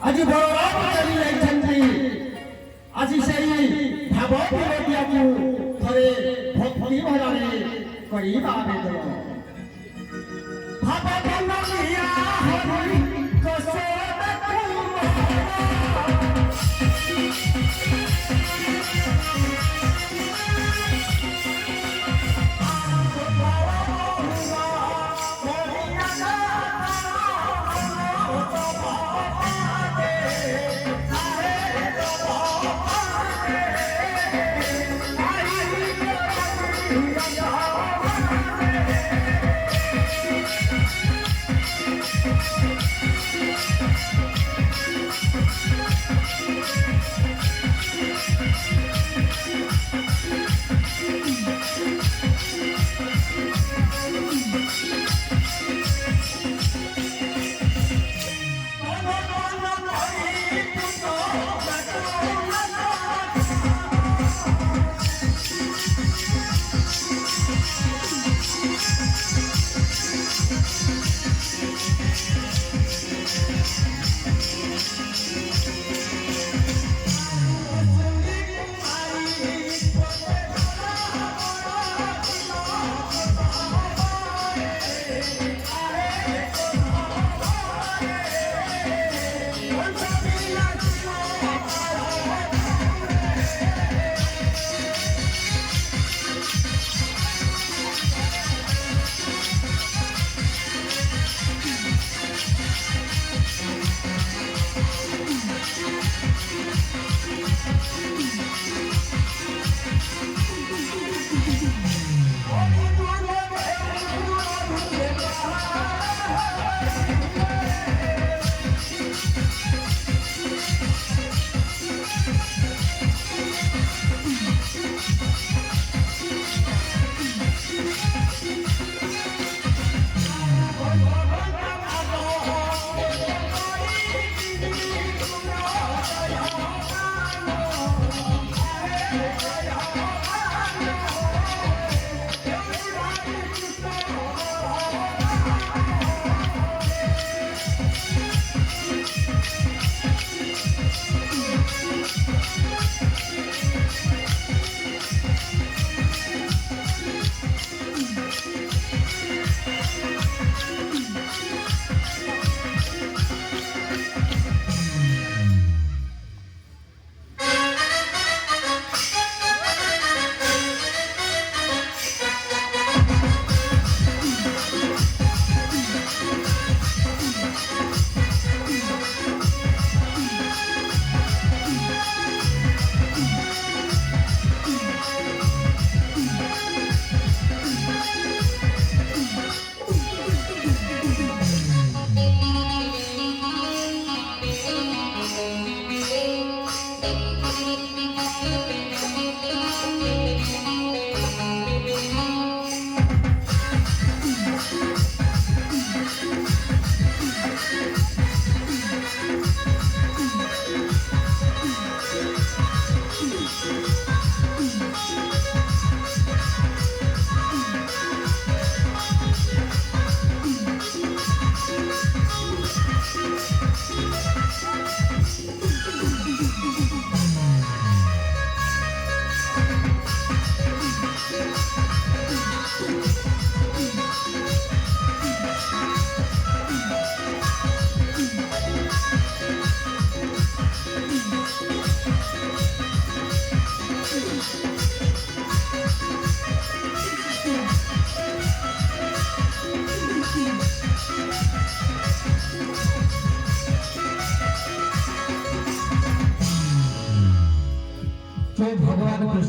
আজি বলরাম চালি যাইছন্তি আজি সেই ভাব বিরোধিয়াকু থরে ভক্তি ভজনে করিবা আবেদন ভাব বন্দনিয়া হরি কসে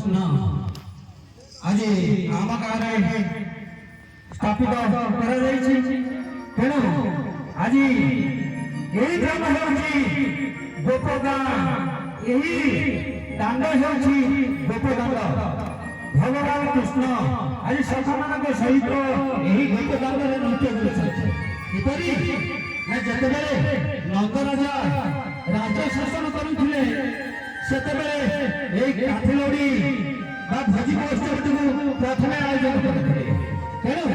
কৃষ্ণ আজি ଆମ ଗାଁରେ ସ୍ଥାପିତ କରାଯାଇଛି। ତେଣୁ ଆଜି ଏହି ଗ୍ରାମ ହେଉଛି ଗୋପ ଗାଁ, ଏହି ଦାଣ୍ଡ ହେଉଛି ଗୋପ ଦାଣ୍ଡ। ଭଗବାନ କୃଷ୍ଣ ଆଜି ସଖାମାନଙ୍କ ସହିତ ଏହି ଗୋପ ଦାଣ୍ଡରେ ନୃତ୍ୟ କରୁଛନ୍ତି। କିପରି ନା ଯେତେବେଳେ ନନ୍ଦରାଜା ରାଜ୍ୟ ଶାସନ କରୁଥିଲେ ସେତେବେଳେ ଏହି କାଠିଲୋଡ଼ି ବା ଭୋଜି ମହୋତ୍ସବଟିକୁ ପ୍ରଥମେ ଆୟୋଜନ କରିଥିଲେ। ତେଣୁ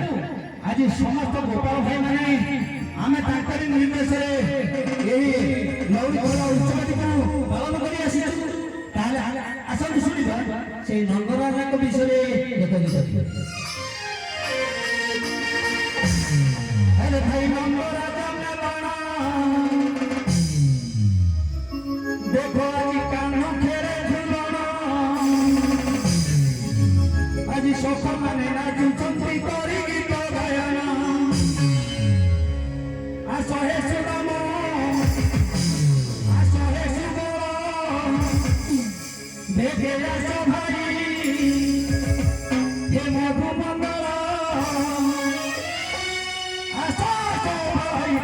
ଆଜି ସମସ୍ତ ଗୋପାଳ ଭାଇମାନେ ଆମେ ତାଙ୍କରି ନିର୍ଦ୍ଦେଶରେ ଏହି ଲଉଡ଼ି ଖେଳ ଉତ୍ସବଟିକୁ ପାଳନ କରି ଆସିଛୁ। ତାହେଲେ ଆସନ୍ତୁ ଶୁଣିବା ସେଇ ନନ୍ଦରାଜାଙ୍କ ବିଷୟରେ ଏକ ଗୀତ। ଆରେ ଭାଇ ନନ୍ଦରାଜା ଦେଖ ଆଜି କାନୁ ଖେଳେ ଝୁଲଣ, ଆଜି ସଖମାନେ ନାଚୁଛନ୍ତି କରି ଗୀତ ଗାୟନ। ଆସ ହେ ସୁଦାମ ଆସ ହେ ସୁବଳ ଦେଖେ ଆସ ଭାଇ ଏ ମଧୁ ମଣ୍ଡଳ ଆସ ଆସ ଭାଇ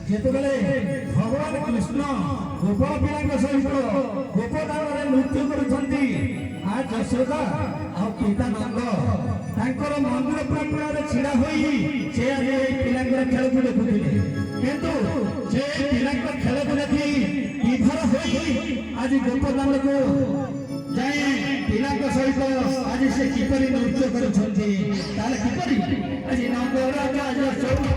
ଯେତେବେଳେ ଭଗବାନ କୃଷ୍ଣ ଗୋପାଳ ପିଲାଙ୍କ ସହିତ ଗୋପଦାନରେ ନୃତ୍ୟ କରୁଛନ୍ତି, ମା ଯଶୋଦା ଆଉ ପିତା ନନ୍ଦ ତାଙ୍କର ମନ୍ଦିର ପ୍ରାଙ୍ଗଣରେ ଛିଡ଼ା ହୋଇ ସେ ଆଜି ଏଇ ପିଲାଙ୍କର ଖେଳକୁ ଦେଖୁଥିଲେ। କିନ୍ତୁ ସେ ପିଲାଙ୍କ ଖେଳକୁ ଦେଖି ବିଭୋର ହୋଇ ଆଜି ଗୋପଦାନକୁ ଯାଇ ପିଲାଙ୍କ ସହିତ ଆଜି ସେ କିପରି ନୃତ୍ୟ କରୁଛନ୍ତି, ତାହେଲେ କିପରି ଆଜି ନନ୍ଦରାଜା ଯଶୋଦା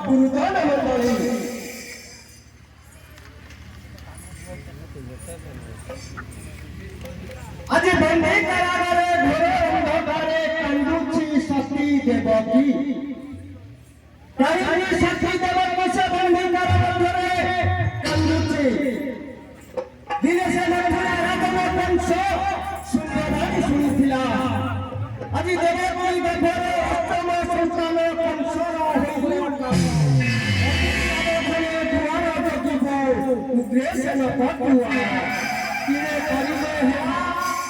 गुरुजन मंडळी আজি बंदी करारे घोरे अंधकारे कंदूची शक्ती देवकी काहींनी शक्ती देवकीचे बंदी करारे कंदूची दिनेशे नथुरा राजमा कंस सुंदराणी सुनिथिला আজি देवकी देवरे अष्टम संस्थान कंसर उग्रेशन पटुआ किने करिले है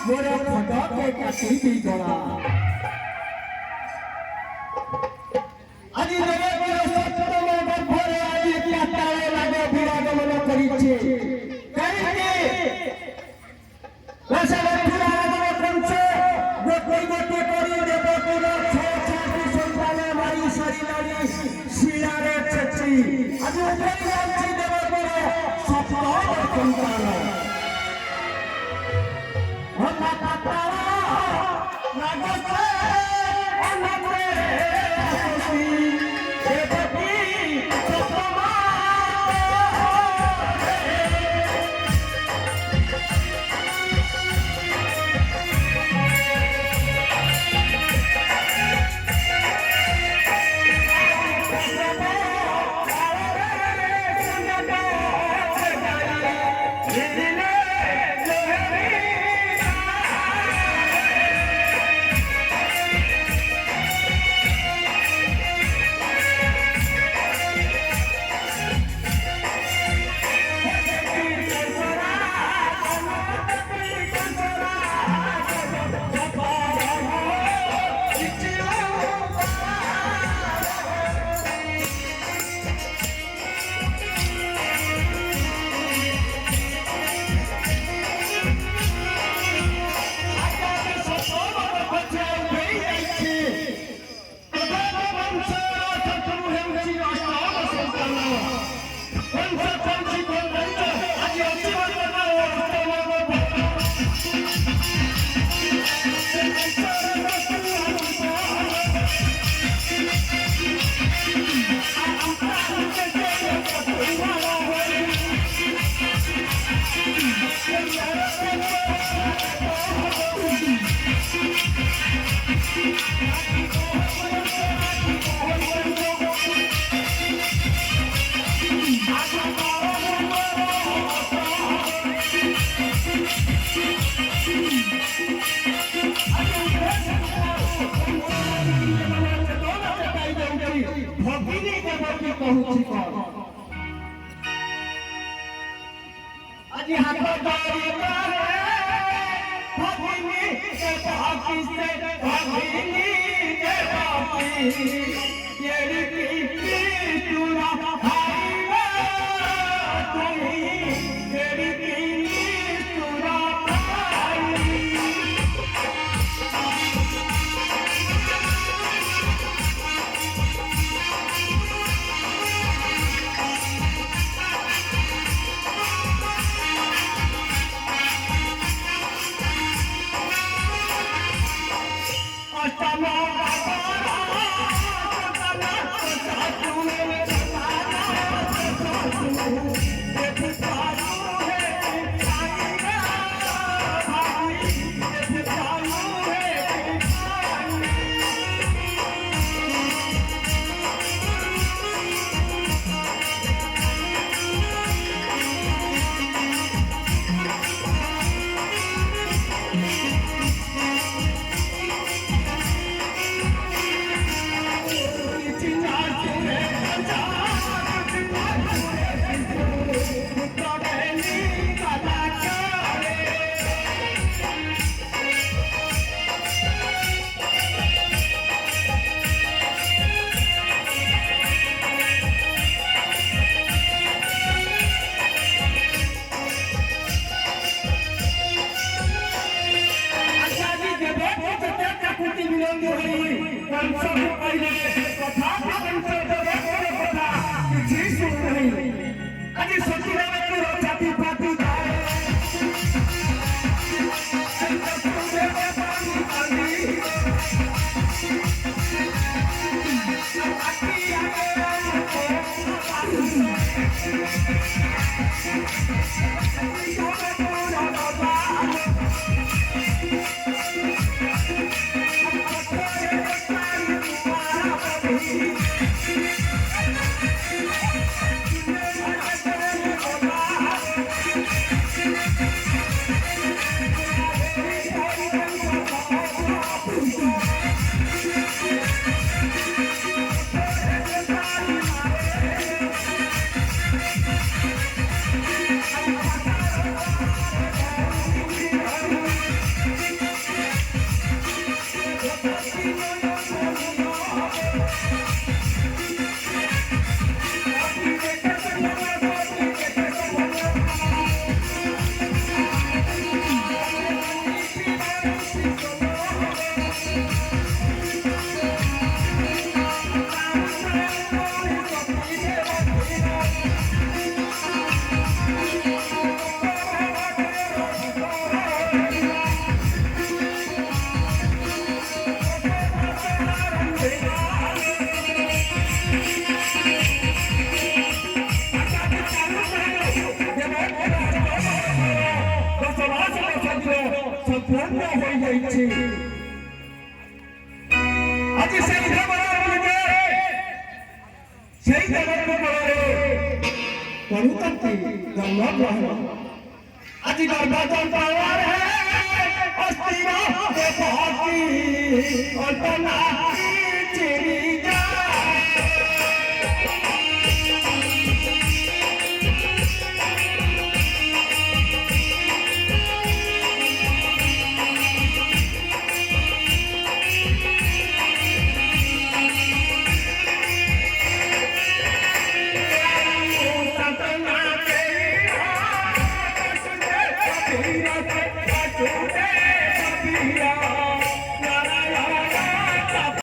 मोर खटा के काटी दी गला আজি देवकी सत्यम गर्भरे আজি काटाळे लागे विरागमन करिছে काहींनी रसवंतुरा राजमा कंस गोटी गोटी करी देवकीर छाती संताने मारी शरीरानी शिरारे छची আজি उपरी जांची देवकीर सफल संतान हमरा काटाळा लागते अनते आसी देवकी सतमा भगिनी देवकी कहूची कोन আজি हाथ दारी करे भगिनी देवकी से भगिनी देवकी तेरी की तुरा भाई तुम्ही तेरी की तुरा আজি গর্ভজন পাওয়ার অস্থির কল্পনা